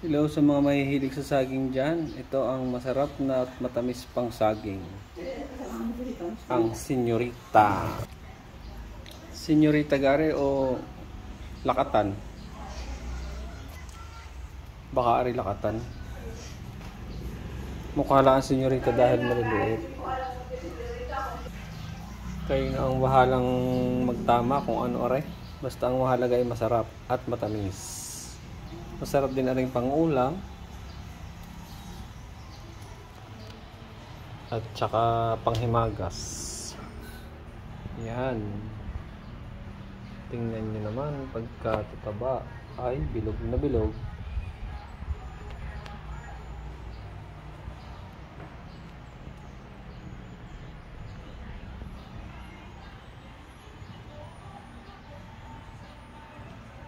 Hello sa mga mahihilig sa saging dyan. Ito ang masarap na at matamis pang saging. Ang Senyorita. Senyorita gare o lakatan? Baka ari lakatan. Mukha lang ang senyorita dahil maliliit. Kayo na ang bahalang magtama kung ano aray. Basta ang mahalaga ay masarap at matamis. Masarap din na rin pang-ulam at saka panghimagas. Yan. Tingnan nyo naman pagka tataba ay bilog na bilog.